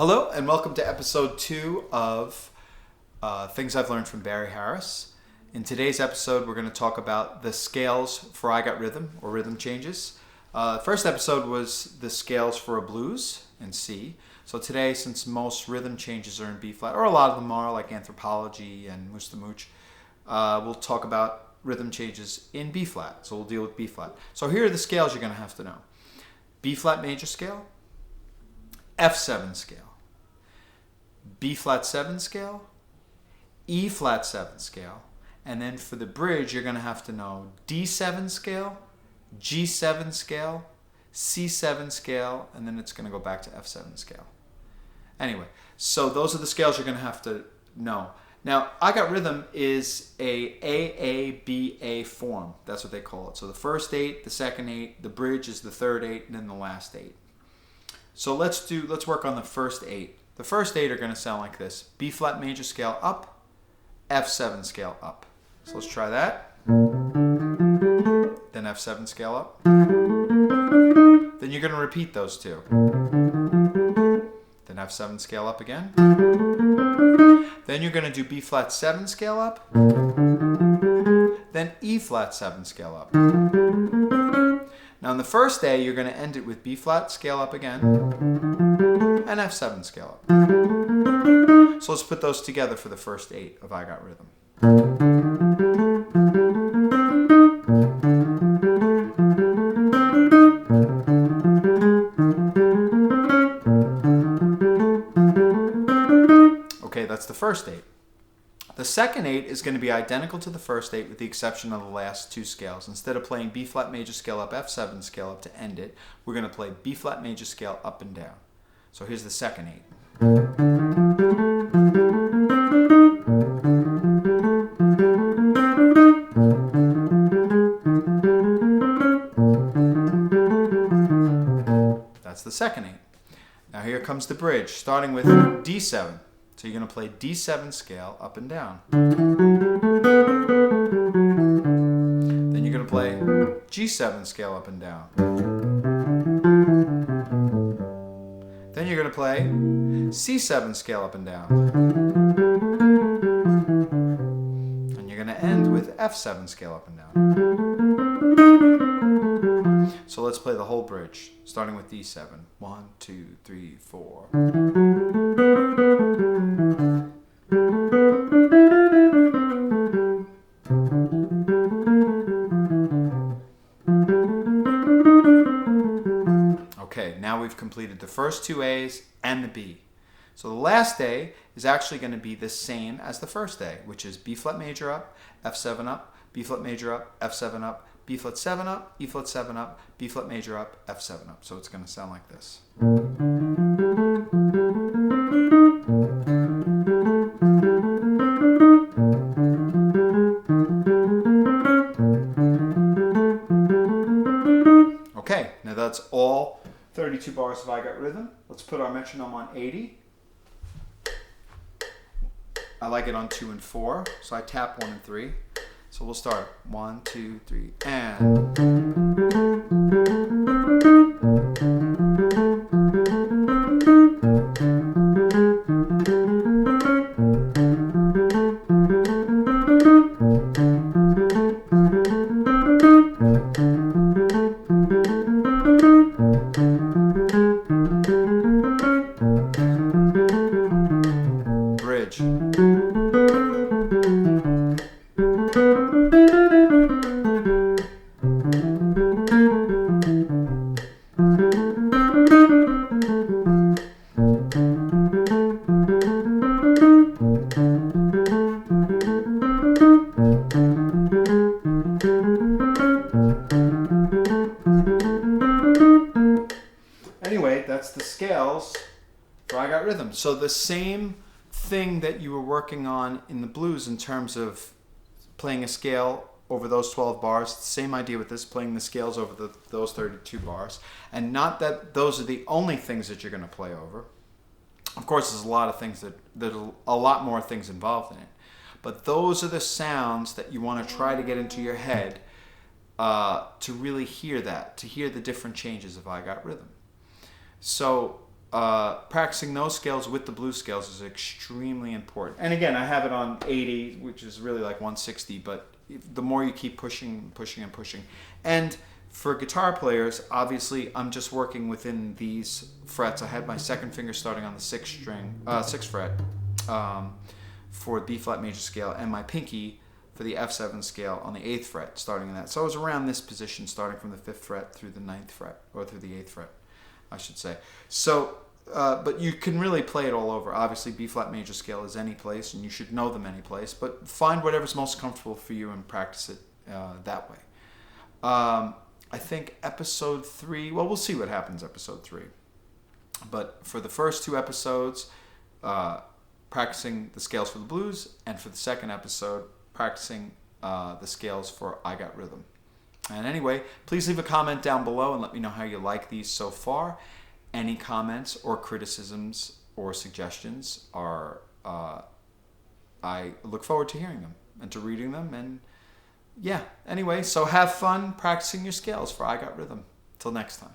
Hello and welcome to episode 2 of Things I've Learned from Barry Harris. In today's episode, we're going to talk about the scales for I Got Rhythm, or rhythm changes. First episode was the scales for a blues in C. So today, since most rhythm changes are in B flat, or a lot of them are, like Anthropology and Moose the Mooch, we'll talk about rhythm changes in B flat. So we'll deal with B flat. So here are the scales you're going to have to know. B flat major scale, F7 scale, B flat 7 scale, E flat 7 scale, and then for the bridge you're going to have to know D7 scale, G7 scale, C7 scale, and then it's going to go back to F7 scale. Anyway, so those are the scales you're going to have to know. Now, I Got Rhythm is a AABA form. That's what they call it. So the first 8, the second 8, the bridge is the third 8, and then the last 8. So let's work on the first 8. The first 8 are going to sound like this. B flat major scale up, F7 scale up. So let's try that. Then F7 scale up. Then you're going to repeat those two. Then F7 scale up again. Then you're going to do B flat 7 scale up. Then E flat 7 scale up. Now in the first A, you're going to end it with B flat scale up again and F7 scale up. So let's put those together for the first 8 of I Got Rhythm. Okay, that's the first 8. The second 8 is going to be identical to the first 8 with the exception of the last 2 scales. Instead of playing B flat major scale up, F7 scale up to end it, we're going to play B flat major scale up and down. So here's the second 8. That's the second 8. Now here comes the bridge, starting with D7. So you're going to play D7 scale up and down. Then you're going to play G7 scale up and down. Then you're going to play C7 scale up and down. And you're going to end with F7 scale up and down. So let's play the whole bridge, starting with D7. 1, 2, 3, 4. Okay, now we've completed the first 2 A's and the B. So the last A is actually going to be the same as the first A, which is B flat major up, F7 up, B flat major up, F7 up, B flat 7 up, E flat 7 up, B flat major up, F7 up. So it's going to sound like this. Okay, now that's all 32 bars of I Got Rhythm. Let's put our metronome on 80. I like it on 2 and 4, so I tap 1 and 3. So we'll start 1, 2, 3, and. Bridge. Anyway, that's the scales for I Got Rhythm. So the same thing that you were working on in the blues in terms of playing a scale over those 12 bars, same idea with this, playing the scales over those 32 bars. And not that those are the only things that you're going to play over. Of course, there's a lot of things that a lot more things involved in it. But those are the sounds that you want to try to get into your head to really hear that, to hear the different changes of I Got Rhythm. So practicing those scales with the blues scales is extremely important. And again, I have it on 80, which is really like 160, but the more you keep pushing, and pushing. And for guitar players, obviously, I'm just working within these frets. I had my second finger starting on the sixth fret for the B flat major scale, and my pinky for the F7 scale on the 8th fret, starting in that. So I was around this position, starting from the 5th fret through the 9th fret, or through the 8th fret, I should say. So, but you can really play it all over. Obviously, B flat major scale is any place, and you should know them any place, but find whatever's most comfortable for you and practice it that way. I think episode 3, well, we'll see what happens episode 3. But for the first 2 episodes, practicing the scales for the blues, and for the second episode, practicing the scales for I Got Rhythm. And anyway, please leave a comment down below and let me know how you like these so far. Any comments or criticisms or suggestions are, I look forward to hearing them and to reading them. And yeah, anyway, so have fun practicing your scales for I Got Rhythm. Till next time.